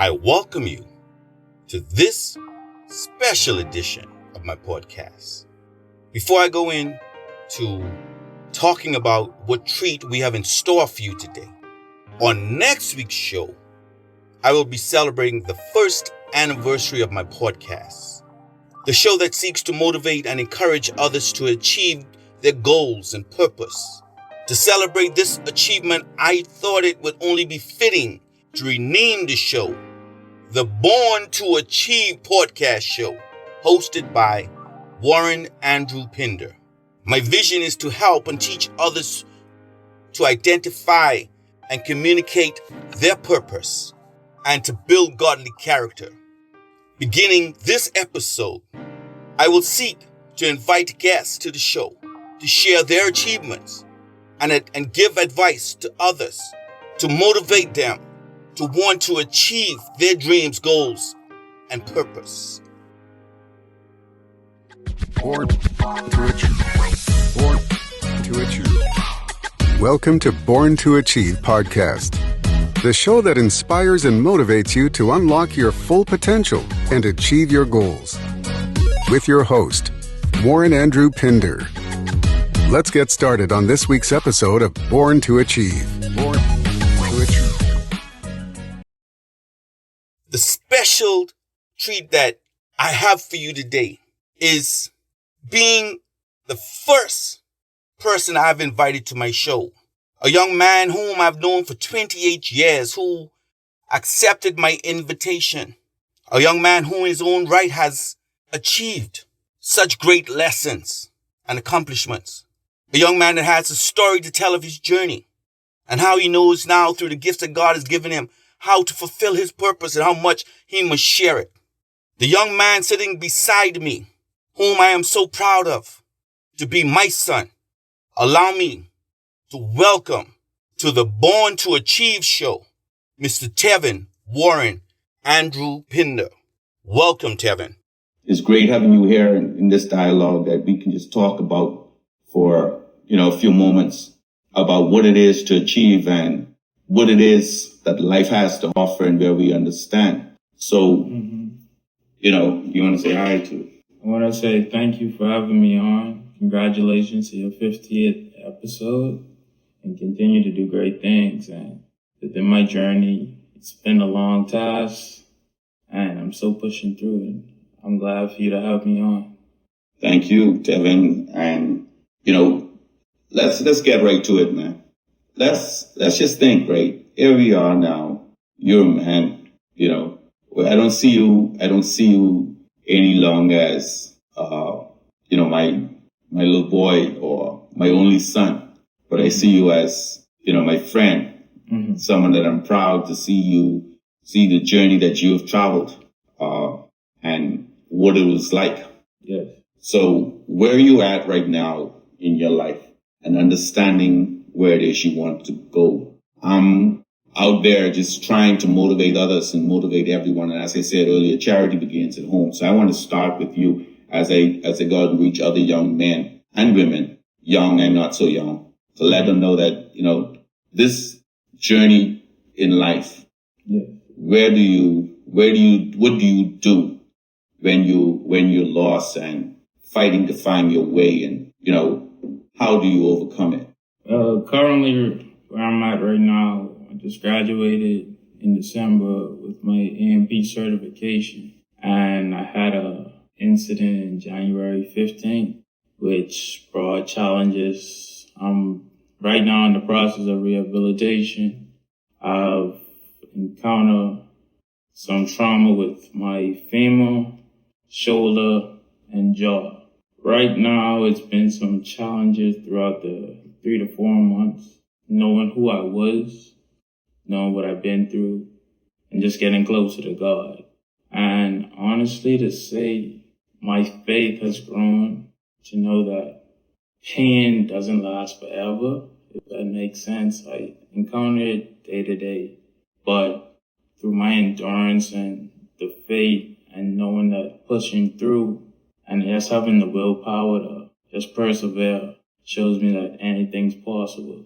I welcome you to this special edition of my podcast. Before I go in to talking about what treat we have in store for you today, on next week's show, I will be celebrating the first anniversary of my podcast, the show that seeks to motivate and encourage others to achieve their goals and purpose. To celebrate this achievement, I thought it would only be fitting to rename the show the Born to Achieve podcast show, hosted by Warren Andrew Pinder. My vision is to help and teach others to identify and communicate their purpose and to build godly character. Beginning this episode, I will seek to invite guests to the show to share their achievements and give advice to others to motivate them to want to achieve their dreams, goals, and purpose. Born to Achieve. Born to Achieve. Welcome to Born to Achieve podcast, the show that inspires and motivates you to unlock your full potential and achieve your goals. With your host, Warren Andrew Pinder. Let's get started on this week's episode of Born to Achieve. Born to Achieve. The special treat that I have for you today is being the first person I've invited to my show. A young man whom I've known for 28 years who accepted my invitation. A young man who in his own right has achieved such great lessons and accomplishments. A young man that has a story to tell of his journey and how he knows now through the gifts that God has given him how to fulfill his purpose and how much he must share it. The young man sitting beside me, whom I am so proud of to be my son, allow me to welcome to the Born to Achieve show, Mr. Tevin Warren Andrew Pinder. Welcome, Tevin. It's great having you here in this dialogue that we can just talk about for, a few moments about what it is to achieve and what it is that life has to offer and where we understand. So, you want to say hi to? I want to say thank you for having me on. Congratulations to your 50th episode and continue to do great things. And within my journey, it's been a long task and I'm still pushing through it. I'm glad for you to have me on. Thank you, Tevin. And, let's get right to it, man. Let's just think, right? Here we are now. You're a man, I don't see you any longer as, my little boy or my only son, but I see you as, my friend, someone that I'm proud to see the journey that you have traveled, and what it was like. Yes. So where are you at right now in your life and understanding where it is you want to go? I'm out there just trying to motivate others and motivate everyone. And as I said earlier, charity begins at home. So I want to start with you as I go out and reach other young men and women, young and not so young, to let them know that, this journey in life, what do you do when you're lost and fighting to find your way, and, how do you overcome it? Currently where I'm at right now, I just graduated in December with my A&P certification, and I had a incident in January 15th, which brought challenges. I'm right now in the process of rehabilitation. I've encountered some trauma with my femur, shoulder, and jaw. Right now, it's been some challenges throughout the 3 to 4 months, knowing who I was, knowing what I've been through, and just getting closer to God. And honestly, to say my faith has grown to know that pain doesn't last forever, if that makes sense. I encounter it day to day, but through my endurance and the faith and knowing that pushing through and just having the willpower to just persevere shows me that anything's possible.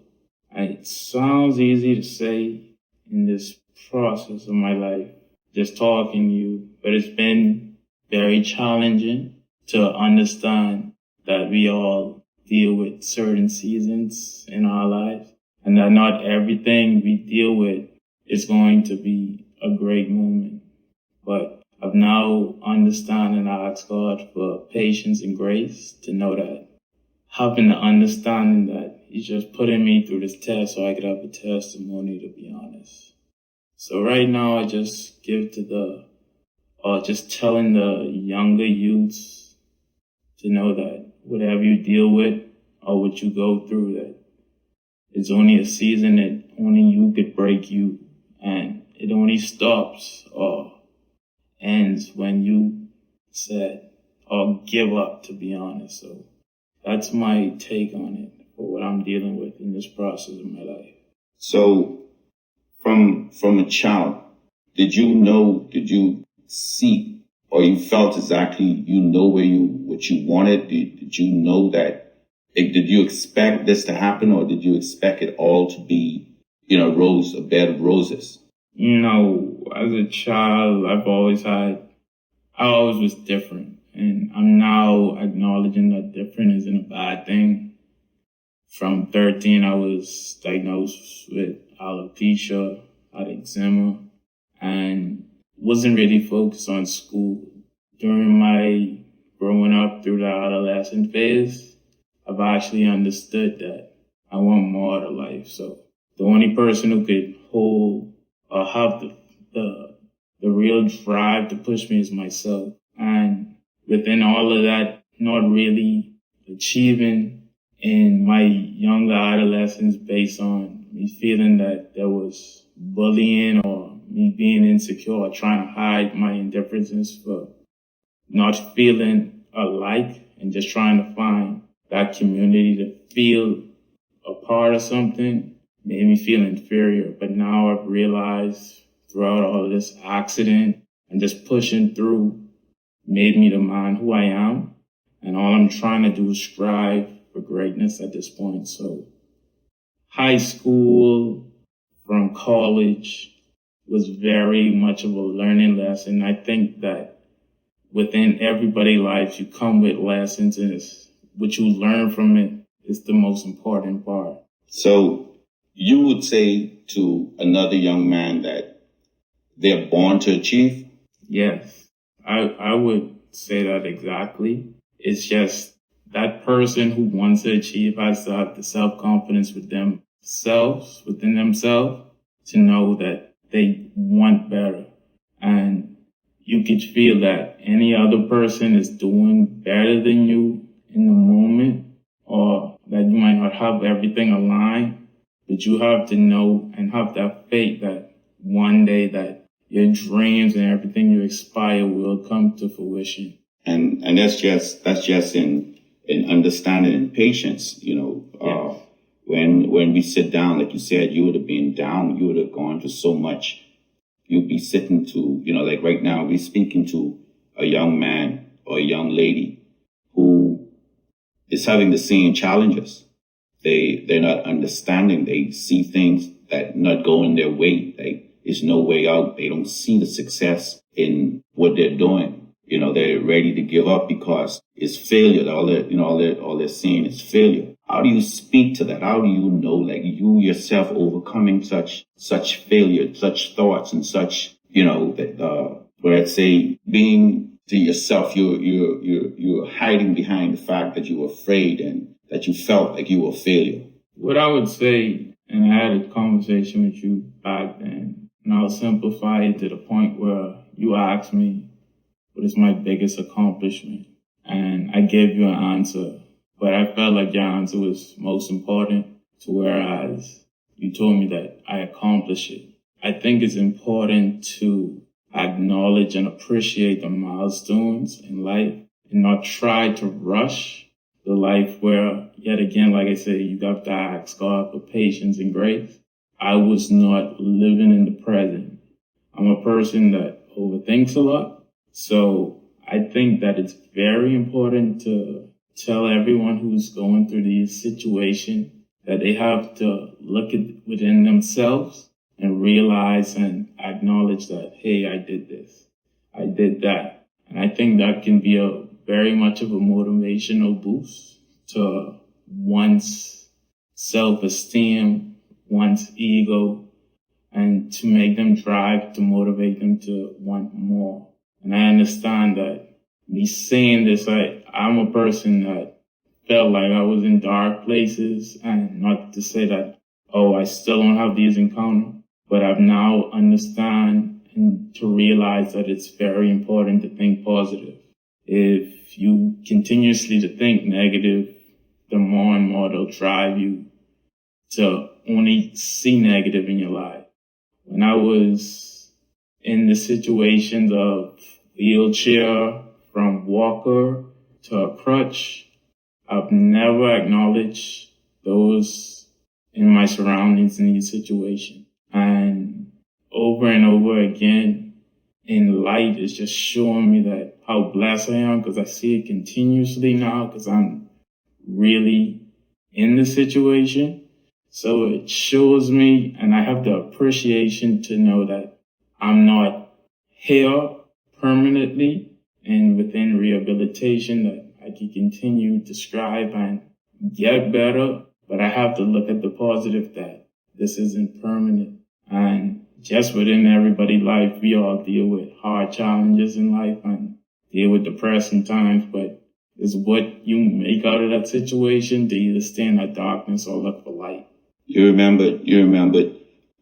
And it sounds easy to say in this process of my life, just talking to you. But it's been very challenging to understand that we all deal with certain seasons in our lives and that not everything we deal with is going to be a great moment. But I've now understand and I ask God for patience and grace to know that having the understanding that He's just putting me through this test so I could have a testimony, to be honest. So right now I just give to just telling the younger youths to know that whatever you deal with or what you go through, that it's only a season that only you could break you, and it only stops or ends when you said or give up, to be honest. So that's my take on it for what I'm dealing with in this process of my life. So from a child, did you see, or you felt exactly, what you wanted? Did you know that, did you expect this to happen, or did you expect it all to be, a bed of roses? No, as a child, I always was different. And I'm now acknowledging that different isn't a bad thing. From 13, I was diagnosed with alopecia, had eczema, and wasn't really focused on school. During my growing up through the adolescent phase, I've actually understood that I want more out of life. So the only person who could hold or have the real drive to push me is myself. And within all of that, not really achieving in my younger adolescence based on me feeling that there was bullying or me being insecure or trying to hide my indifferences for not feeling alike and just trying to find that community to feel a part of something made me feel inferior. But now I've realized throughout all of this accident and just pushing through made me the man who I am. And all I'm trying to do is strive for greatness at this point. So high school from college was very much of a learning lesson. I think that within everybody's life, you come with lessons, and what you learn from it is the most important part. So you would say to another young man that they're born to achieve? Yes, I would say that exactly. It's just that person who wants to achieve has to have the self-confidence within themselves to know that they want better. And you could feel that any other person is doing better than you in the moment, or that you might not have everything aligned, but you have to know and have that faith that one day that your dreams and everything you aspire will come to fruition. And that's just in understanding and patience, Yes. When we sit down, like you said, you would have been down, you would have gone through so much. You'd be sitting to, like right now, we're speaking to a young man or a young lady who is having the same challenges. They're not understanding. They see things that not going their way. There's no way out. They don't see the success in what they're doing. They're ready to give up because it's failure. All they're seeing is failure. How do you speak to that? How do you know, like you yourself overcoming such failure, such thoughts, and such, let's say being to yourself, you're hiding behind the fact that you were afraid and that you felt like you were a failure. What I would say, and I had a conversation with you back then, and I'll simplify it to the point where you asked me, what is my biggest accomplishment? And I gave you an answer, but I felt like your answer was most important, to whereas you told me that I accomplished it. I think it's important to acknowledge and appreciate the milestones in life and not try to rush the life where, yet again, like I said, you got to ask God for patience and grace. I was not living in the present. I'm a person that overthinks a lot. So I think that it's very important to tell everyone who's going through these situations that they have to look at within themselves and realize and acknowledge that, hey, I did this, I did that. And I think that can be a very much of a motivational boost to one's self-esteem, one's ego, and to make them drive, to motivate them to want more. And I understand that me saying this, I'm a person that felt like I was in dark places, and not to say that, I still don't have these encounters, but I've now understand and to realize that it's very important to think positive. If you continuously to think negative, the more and more they'll drive you to only see negative in your life. When I was in the situations of wheelchair, from walker to a crutch, I've never acknowledged those in my surroundings in these situations. And over again, in light is just showing me that how blessed I am, because I see it continuously now, because I'm really in the situation. So it shows me, and I have the appreciation to know that I'm not here permanently, and within rehabilitation that I can continue to strive and get better. But I have to look at the positive that this isn't permanent. And just within everybody's life, we all deal with hard challenges in life and deal with depressing times, but it's what you make out of that situation to either stay in that darkness or look for light. You remember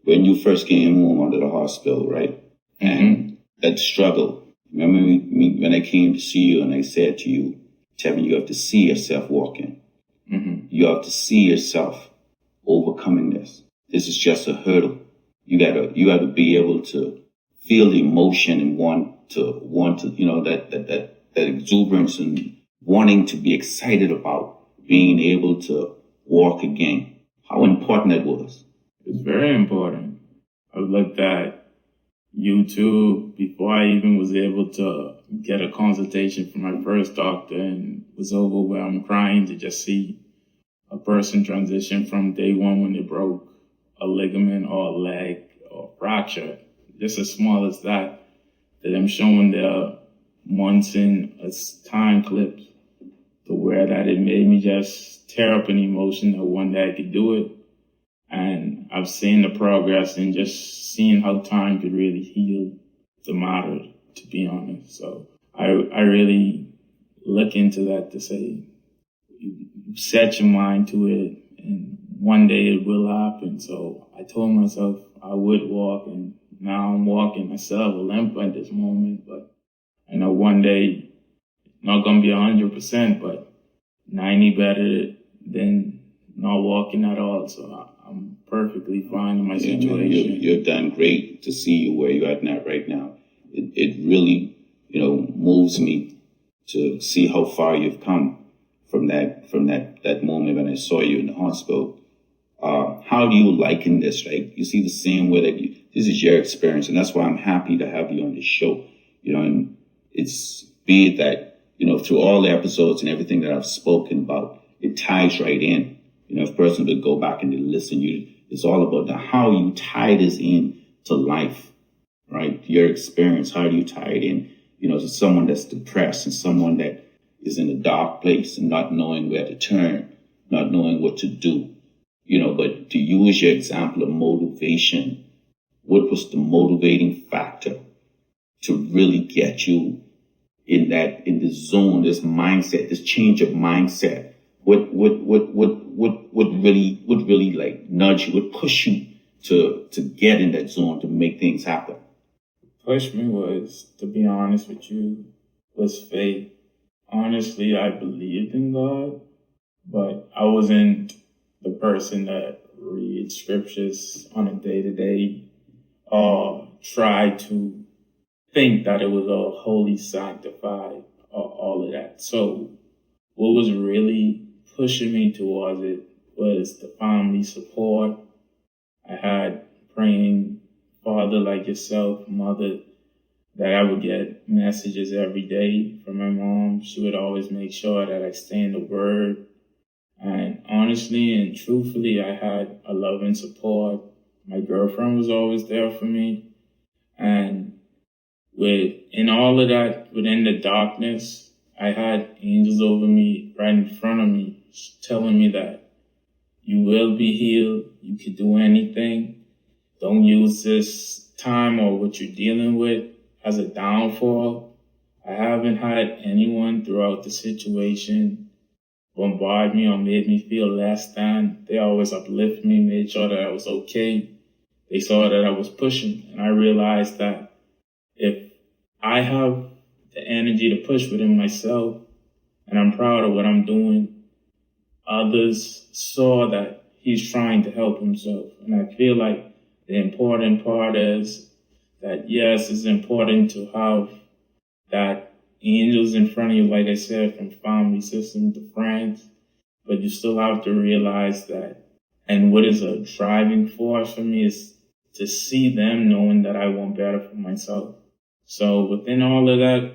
when you first came home out of the hospital, right? And that struggle. Remember me when I came to see you and I said to you, Tevin, you have to see yourself walking. You have to see yourself overcoming this. This is just a hurdle. You gotta be able to feel the emotion and want to, that exuberance and wanting to be excited about being able to walk again. How important that was. It's very important. I've looked at YouTube before I even was able to get a consultation from my first doctor, and was overwhelmed crying to just see a person transition from day one when they broke a ligament or a leg or fracture, just as small as that I'm showing their months in a time clip, to where that it made me just tear up an emotion that one day I could do it. And I've seen the progress and just seeing how time could really heal the matter, to be honest. So I really look into that to say, you set your mind to it and one day it will happen. So I told myself I would walk, and now I'm walking. I still have a limp at this moment, but I know one day, not going to be 100%, but 90 better than not walking at all. So I'm perfectly fine in my situation. You've done great to see you where you're at now, right now. It really, moves me to see how far you've come from that moment when I saw you in the hospital. How do you liken this, right? You see the same way that this is your experience, and that's why I'm happy to have you on this show. And it's be it that, through all the episodes and everything that I've spoken about, it ties right in. If a person would go back and listen, it's all about how you tie this in to life, right? Your experience, how do you tie it in, to someone that's depressed and someone that is in a dark place and not knowing where to turn, not knowing what to do, but to use your example of motivation, what was the motivating factor to really get you in the zone, this mindset, this change of mindset? What really like nudge you, would push you to get in that zone, to make things happen? Push me was, to be honest with you, was faith. Honestly, I believed in God, but I wasn't the person that reads scriptures on a day-to-day or tried to think that it was all holy, sanctified, or all of that. So what was really pushing me towards it was the family support. I had praying father like yourself, mother, that I would get messages every day from my mom. She would always make sure that I stay in the word. And honestly and truthfully, I had a love and support My girlfriend was always there for me. And in all of that, within the darkness, I had angels over me, right in front of me, telling me that you will be healed. You can do anything. Don't use this time or what you're dealing with as a downfall. I haven't had anyone throughout the situation bombard me or made me feel less than. They always uplift me, made sure that I was okay. They saw that I was pushing, and I realized that if I have the energy to push within myself, and I'm proud of what I'm doing, others saw that he's trying to help himself. And I feel like the important part is that, yes, it's important to have that angels in front of you, like I said, from family system to friends, but you still have to realize that, and what is a driving force for me is to see them knowing that I want better for myself. So within all of that,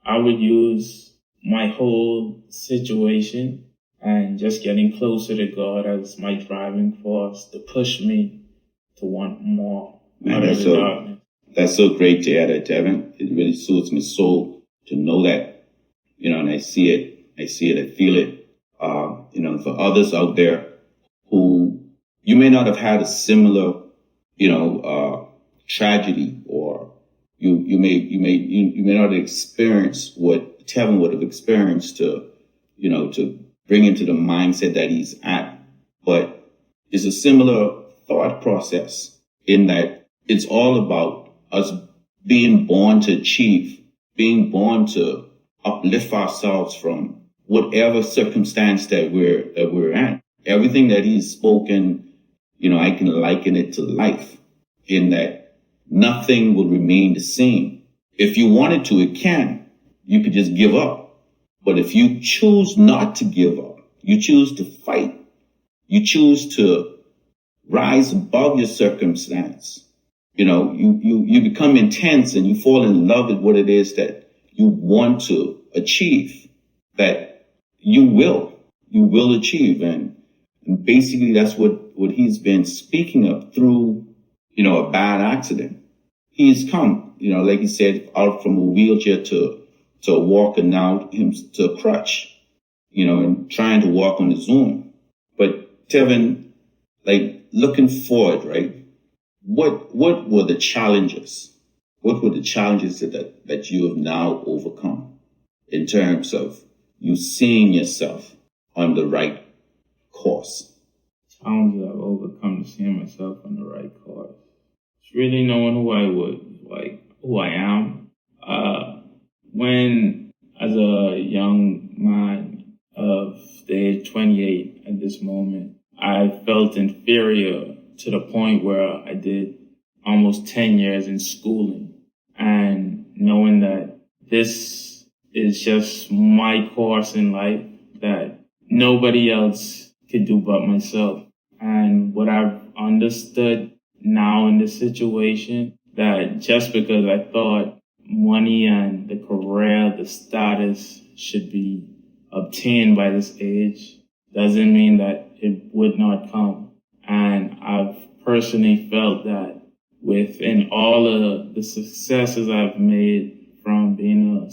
I would use my whole situation and just getting closer to God as my driving force to push me to want more out of the darkness. That's so great to hear that, Devin. It really suits my soul to know that, and I see it, I feel it. For others out there who you may not have had a similar, tragedy, or you may not experience what Tevin would have experienced to bring him to the mindset that he's at. But it's a similar thought process in that it's all about us being born to achieve, being born to uplift ourselves from whatever circumstance that we're in. Everything that he's spoken, I can liken it to life, in that nothing will remain the same. If you wanted to, it can. You could just give up. But if you choose not to give up, you choose to fight, you choose to rise above your circumstance, you become intense and you fall in love with what it is that you want to achieve, that you will achieve. And basically that's what he's been speaking of through, a bad accident. He's come, like he said, out from a wheelchair to walking now him to a crutch, and trying to walk on his own. But Tevin, like looking forward, right? What were the challenges? What were the challenges that you have now overcome in terms of you seeing yourself on the right course? Challenges I've overcome to seeing myself on the right course. It's really knowing who I am. When, as a young man of the age 28 at this moment, I felt inferior to the point where I did almost 10 years in schooling, and knowing that this is just my course in life that nobody else could do but myself. And what I've understood now in this situation, that just because I thought money and the career, the status should be obtained by this age, doesn't mean that it would not come. And I've personally felt that within all of the successes I've made, from being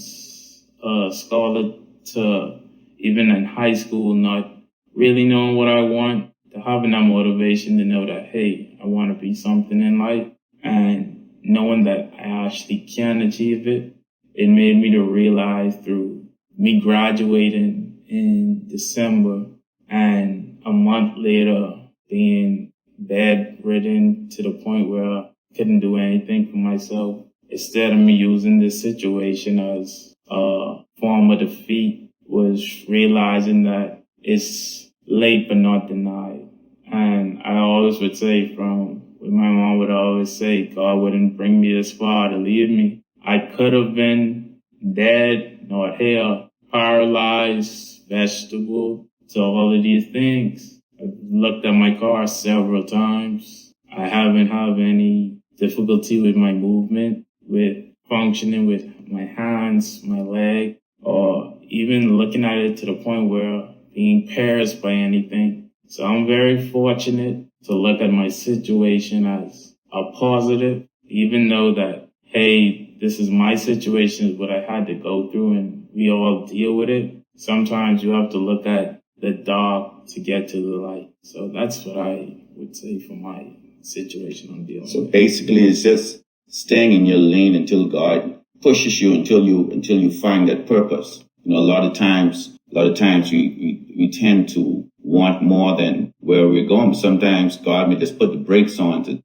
a scholar to even in high school, not really knowing what I want, to having that motivation to know that, hey, I want to be something in life, and knowing that I actually can achieve it, it made me to realize through me graduating in December and a month later being bedridden to the point where I couldn't do anything for myself, instead of me using this situation as a form of defeat, was realizing that it's late but not denied. And I always would say, from what my mom would always say, God wouldn't bring me this far to leave me. I could have been dead, not here, paralyzed, vegetable, to all of these things. I've looked at my car several times. I haven't had any difficulty with my movement, with functioning with my hands, my leg, or even looking at it to the point where being pierced by anything. So I'm very fortunate to look at my situation as a positive, even though that, hey, this is my situation, is what I had to go through, and we all deal with it. Sometimes you have to look at the dark to get to the light. So that's what I would say for my situation I'm dealing with. So basically, it's just staying in your lane until God pushes you until you find that purpose. A lot of times we tend to want more than where we're going. Sometimes God may just put the brakes on to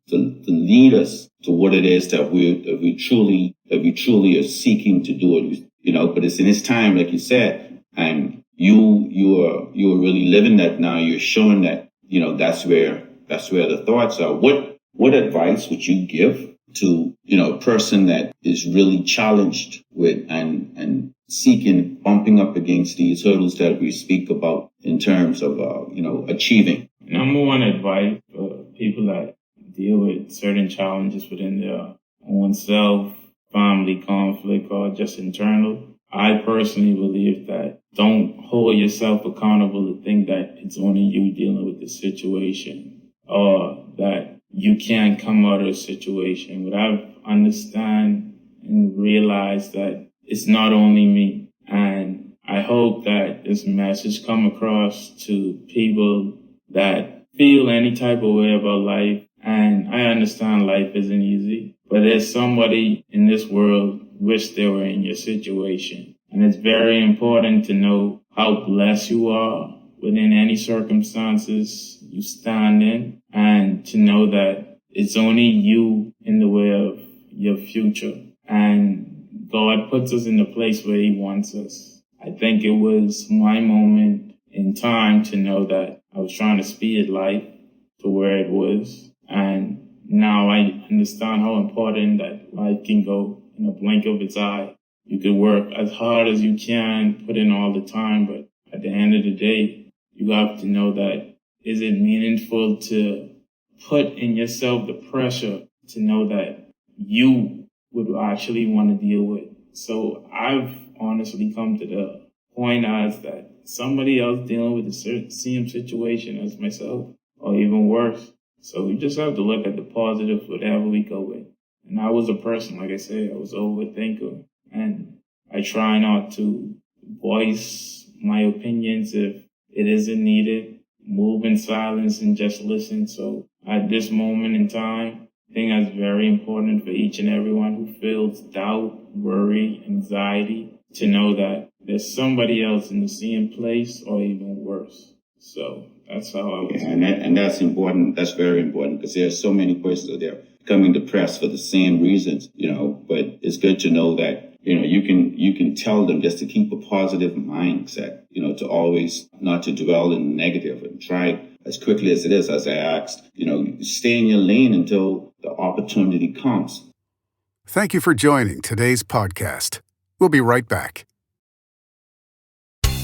lead us to what it is that we truly are seeking to do it. But it's in His time, like you said, and you are really living that now. You're showing that that's where the thoughts are. What advice would you give to a person that is really challenged with and seeking, bumping up against these hurdles that we speak about in terms of achieving? Number one advice for people that deal with certain challenges within their own self, family conflict, or just internal, I personally believe that don't hold yourself accountable to think that it's only you dealing with the situation, or that you can't come out of a situation. But I've understand and realized that it's not only me. And I hope that this message come across to people that feel any type of way about life. And I understand life isn't easy, but there's somebody in this world wish they were in your situation. And it's very important to know how blessed you are within any circumstances you stand in, and to know that it's only you in the way of your future. And God puts us in the place where He wants us. I think it was my moment in time to know that I was trying to speed life to where it was. And now I understand how important that life can go in a blink of its eye. You could work as hard as you can, put in all the time, but at the end of the day, you have to know that, is it meaningful to put in yourself the pressure to know that you would actually want to deal with? So I've honestly come to the point as that somebody else dealing with the same situation as myself, or even worse. So we just have to look at the positive whatever we go with. And I was a person, like I said, I was an overthinker. And I try not to voice my opinions if it isn't needed. Move in silence and just listen. So at this moment in time, I think that's very important for each and everyone who feels doubt, worry, anxiety, to know that there's somebody else in the same place or even worse. So that's how I was. Yeah, and that's important. That's very important, because there's so many persons out there becoming depressed for the same reasons, but it's good to know that, you can tell them just to keep a positive mindset, to always not to dwell in the negative, and try as quickly as it is, as I asked, stay in your lane until the opportunity comes. Thank you for joining today's podcast. We'll be right back.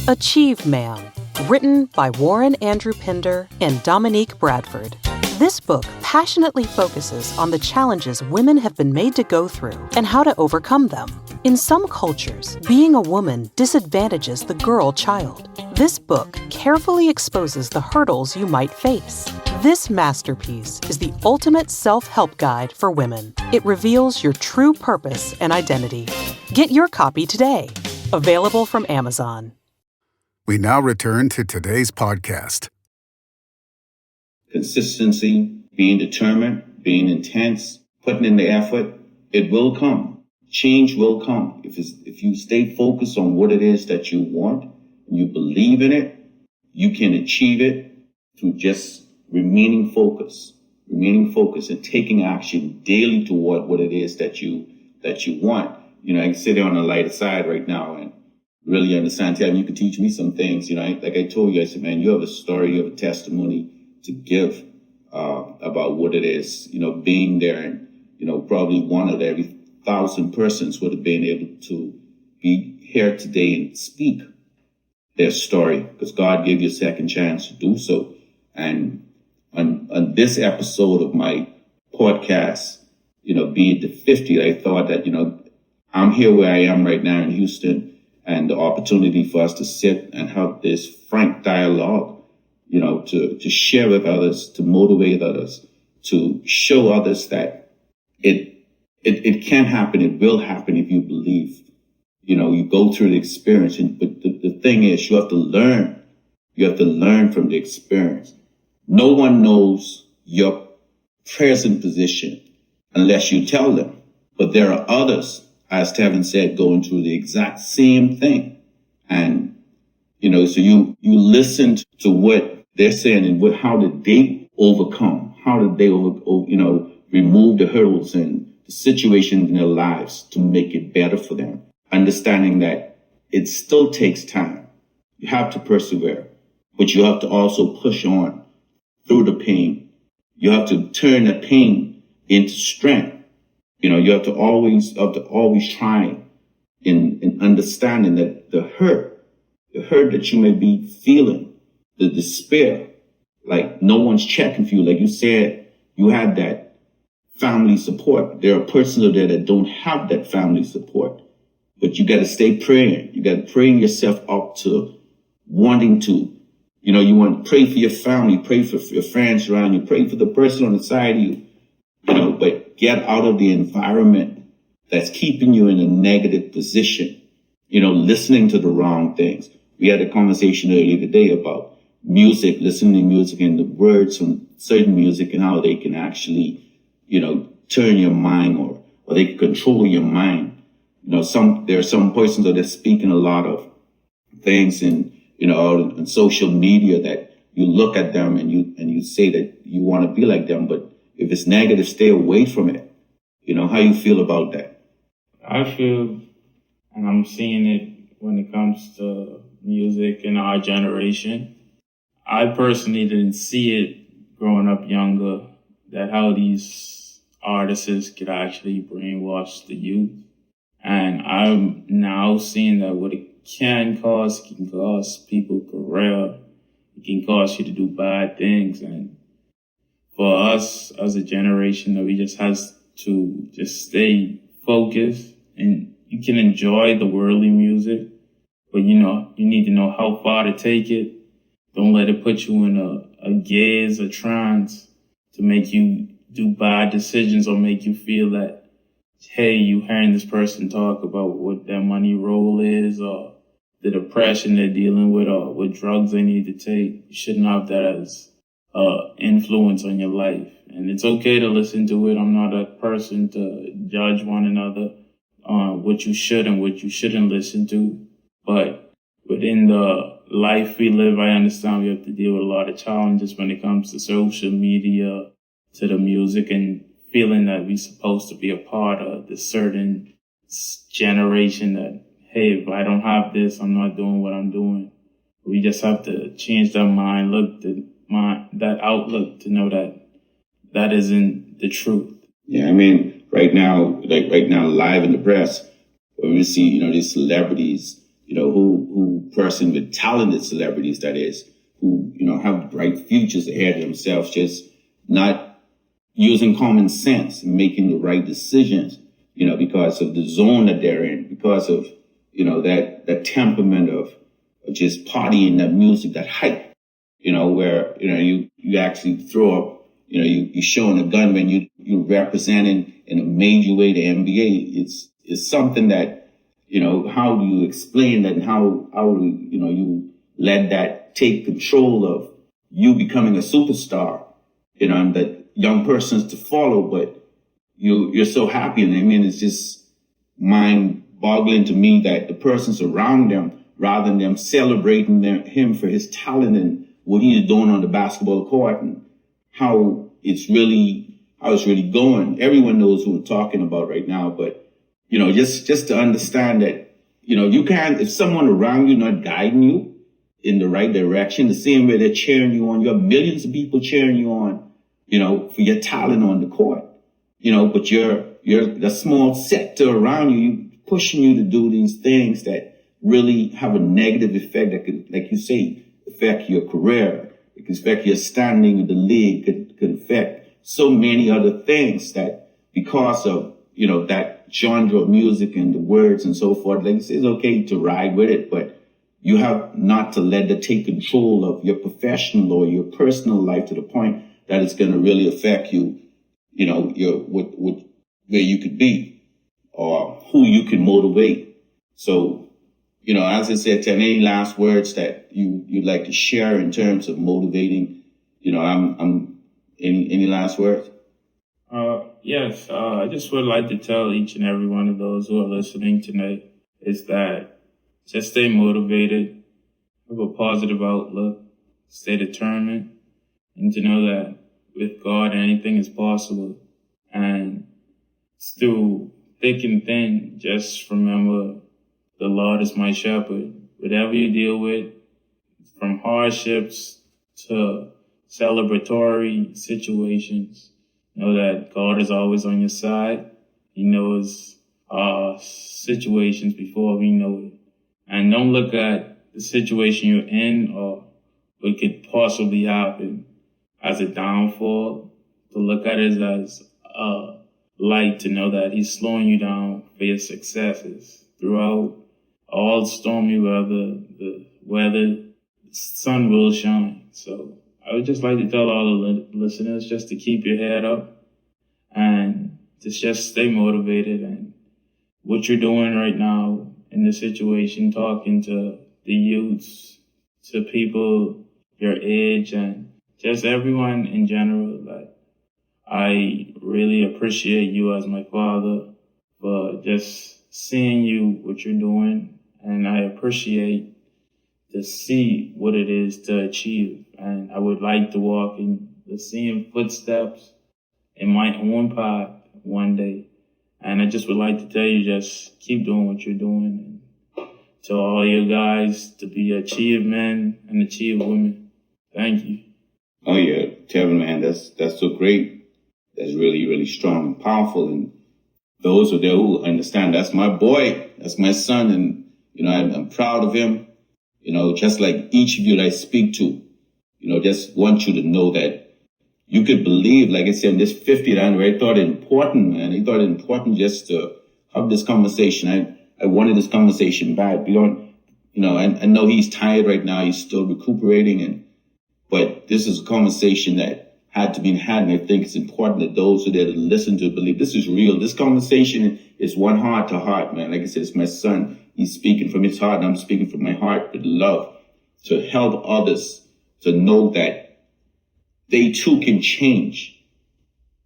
Achieve Man, written by Warren Andrew Pinder and Dominique Bradford. This book passionately focuses on the challenges women have been made to go through and how to overcome them. In some cultures, being a woman disadvantages the girl child. This book carefully exposes the hurdles you might face. This masterpiece is the ultimate self-help guide for women. It reveals your true purpose and identity. Get your copy today. Available from Amazon. We now return to today's podcast. Consistency, being determined, being intense, putting in the effort, it will come. Change will come. If you stay focused on what it is that you want, and you believe in it, you can achieve it through just remaining focused and taking action daily toward what it is that you want. I can sit there on the lighter side right now and really understand, Tim, you can teach me some things. Like I told you, I said, man, you have a story, you have a testimony to give about what it is, being there, and, probably one of every 1,000 persons would have been able to be here today and speak their story, because God gave you a second chance to do so. And on this episode of my podcast, be it the 50th, I thought that, I'm here where I am right now in Houston, and the opportunity for us to sit and have this frank dialogue, to share with others, to motivate others, to show others that it can happen. It will happen if you believe. You go through the experience, but the thing is, you have to learn. You have to learn from the experience. No one knows your present position unless you tell them. But there are others, as Tevin said, going through the exact same thing. And, so you listen to what they're saying and how did they overcome? How did they, remove the hurdles and the situations in their lives to make it better for them? Understanding that it still takes time. You have to persevere, but you have to also push on through the pain. You have to turn the pain into strength. You have to always try in understanding that the hurt that you may be feeling, the despair, like no one's checking for you. Like you said, you had that family support. There are persons out there that don't have that family support, but you got to stay praying. You got to praying yourself up to wanting to, you want to pray for your family, pray for your friends around you, pray for the person on the side of you, but get out of the environment that's keeping you in a negative position, listening to the wrong things. We had a conversation earlier today about music, listening to music and the words from certain music and how they can actually, turn your mind or they can control your mind. There are some persons that are speaking a lot of things on social media that you look at them and you say that you want to be like them, but if it's negative, stay away from it. How you feel about that? I feel, and I'm seeing it when it comes to music in our generation. I personally didn't see it growing up younger, that how these artists could actually brainwash the youth. And I'm now seeing that what it can cause people career. It can cause you to do bad things. And for us as a generation, that we just has to just stay focused, and you can enjoy the worldly music, but you need to know how far to take it. Don't let it put you in a gaze, a trance to make you do bad decisions or make you feel that, hey, you hearing this person talk about what their money role is or the depression they're dealing with or what drugs they need to take. You shouldn't have that as influence on your life. And it's okay to listen to it. I'm not a person to judge one another on what you should and what you shouldn't listen to. But within the life we live, I understand we have to deal with a lot of challenges when it comes to social media, to the music, and feeling that we're supposed to be a part of this certain generation that, hey, if I don't have this, I'm not doing what I'm doing. We just have to change that that outlook to know that that isn't the truth. Yeah, I mean, right now, live in the press, when we see, these celebrities, who person with talented celebrities, that is, who, have bright futures ahead of themselves, just not using common sense and making the right decisions, because of the zone that they're in, because of, that temperament of just partying, that music, that hype, where, you actually throw up, you showing a gun when you representing in a major way the NBA. It's something that, how do you explain that, and how do you let that take control of you becoming a superstar, and that young persons to follow, but you're so happy. And I mean, it's just mind boggling to me that the persons around them, rather than them celebrating him for his talent and what he's doing on the basketball court and how it's really going. Everyone knows who we're talking about right now, but just to understand that, you can't, if someone around you not guiding you in the right direction, the same way they're cheering you on, you have millions of people cheering you on, for your talent on the court, but you're the small sector around you pushing you to do these things that really have a negative effect that could, like you say, affect your career. It could affect your standing in the league, could affect so many other things that because of, that genre of music and the words and so forth, like it's okay to ride with it, but You have not to let that take control of your professional or your personal life to the point that it's going to really affect you, where you could be or who you can motivate. So, as I said, any last words that you'd like to share in terms of motivating, any last words? Yes, I just would like to tell each and every one of those who are listening tonight is that just stay motivated, have a positive outlook, stay determined, and to know that with God, anything is possible. And through thick and thin, just remember the Lord is my shepherd. Whatever you deal with, from hardships to celebratory situations, know that God is always on your side. He knows our situations before we know it. And don't look at the situation you're in or what could possibly happen as a downfall. To look at it as a light, to know that He's slowing you down for your successes. Throughout all stormy weather, the sun will shine. So I would just like to tell all the listeners just to keep your head up and to just stay motivated. And what you're doing right now in the situation, talking to the youths, to people your age, and just everyone in general, that I really appreciate you as my father for just seeing you, what you're doing. And I appreciate to see what it is to achieve. And I would like to walk in the same footsteps in my own path one day. And I just would like to tell you, just keep doing what you're doing. And to all you guys, to be achieved men and achieved women. Thank you. Oh yeah, Tevin, man, that's so great. That's really, really strong and powerful. And those of there who understand, that's my boy, that's my son. And, I'm proud of him. Just like each of you that I speak to, just want you to know that you could believe, like I said, in this 50th anniversary, I thought it important, man. I thought it important just to have this conversation. I wanted this conversation bad. I know he's tired right now. He's still recuperating. But this is a conversation that had to be had. And I think it's important that those who are there to listen to it believe this is real. This conversation is one heart to heart, man. Like I said, it's my son. He's speaking from his heart, and I'm speaking from my heart with love to help others to know that they too can change.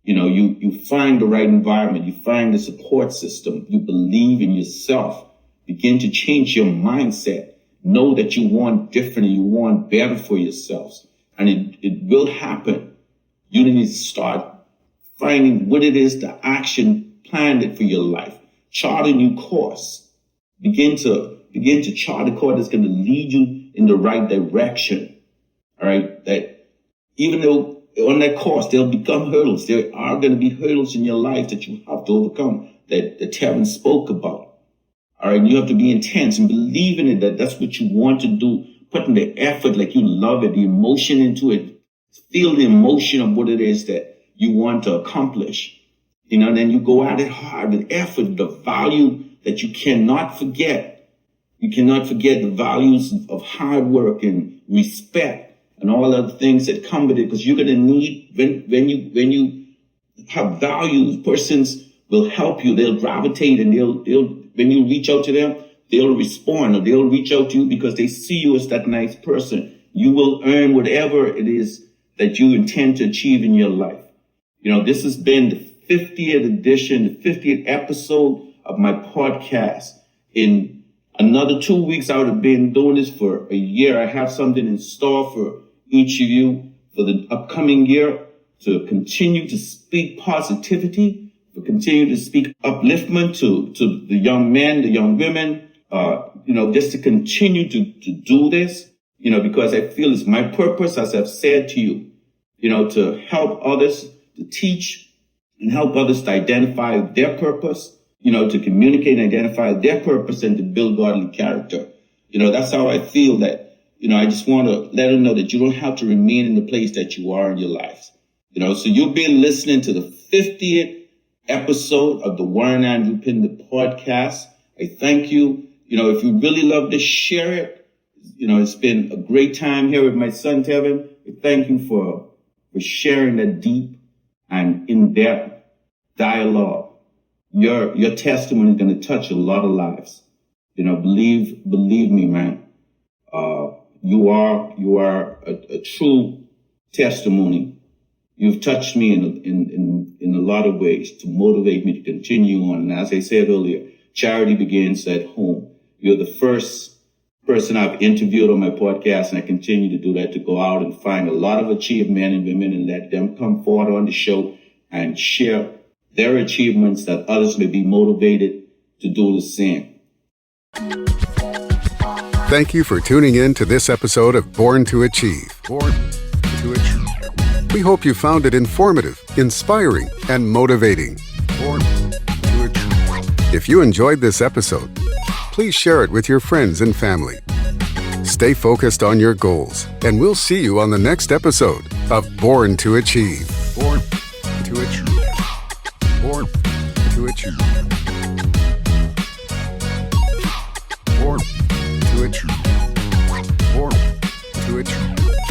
You find the right environment, you find the support system, you believe in yourself, begin to change your mindset, know that you want different and you want better for yourselves. And it will happen. You need to start finding what it is, the action plan for your life. Chart a new course. Begin to chart a course that's going to lead you in the right direction. All right. That even though on that course, there'll become hurdles. There are going to be hurdles in your life that you have to overcome that Tevin spoke about. All right. You have to be intense and believe in it, that's what you want to do. Putting the effort, like you love it, the emotion into it. Feel the emotion of what it is that you want to accomplish. And then you go at it hard with effort, the value that you cannot forget. You cannot forget the values of hard work and respect and all other things that come with it, because you're going to need, when you have values, persons will help you. They'll gravitate, and they'll when you reach out to them, they'll respond, or they'll reach out to you because they see you as that nice person. You will earn whatever it is that you intend to achieve in your life. This has been the 50th edition, the 50th episode of my podcast. In another 2 weeks, I would have been doing this for a year. I have something in store for each of you for the upcoming year, to continue to speak positivity, to continue to speak upliftment to the young men, the young women, just to continue to do this, because I feel it's my purpose, as I've said to you, to help others, to teach and help others to identify their purpose, to communicate and identify their purpose and to build godly character. That's how I feel that, I just want to let them know that you don't have to remain in the place that you are in your lives. So you've been listening to the 50th episode of the Warren Andrew Pinder podcast. I thank you. If you really love this, share it. it's been a great time here with my son, Tevin. Thank you for sharing that deep and in-depth dialogue. Your testimony is going to touch a lot of lives. Believe me, man. You are a true testimony. You've touched me in a lot of ways to motivate me to continue on. And as I said earlier, charity begins at home. You're the first person I've interviewed on my podcast, and I continue to do that, to go out and find a lot of achieved men and women and let them come forward on the show and share their achievements, that others may be motivated to do the same. Thank you for tuning in to this episode of Born to Achieve. Born to Achieve. We hope you found it informative, inspiring, and motivating. Born to Achieve. If you enjoyed this episode, please share it with your friends and family. Stay focused on your goals, and we'll see you on the next episode of Born to Achieve. Born to Achieve. Born to Achieve. Born to Achieve. Born to Achieve.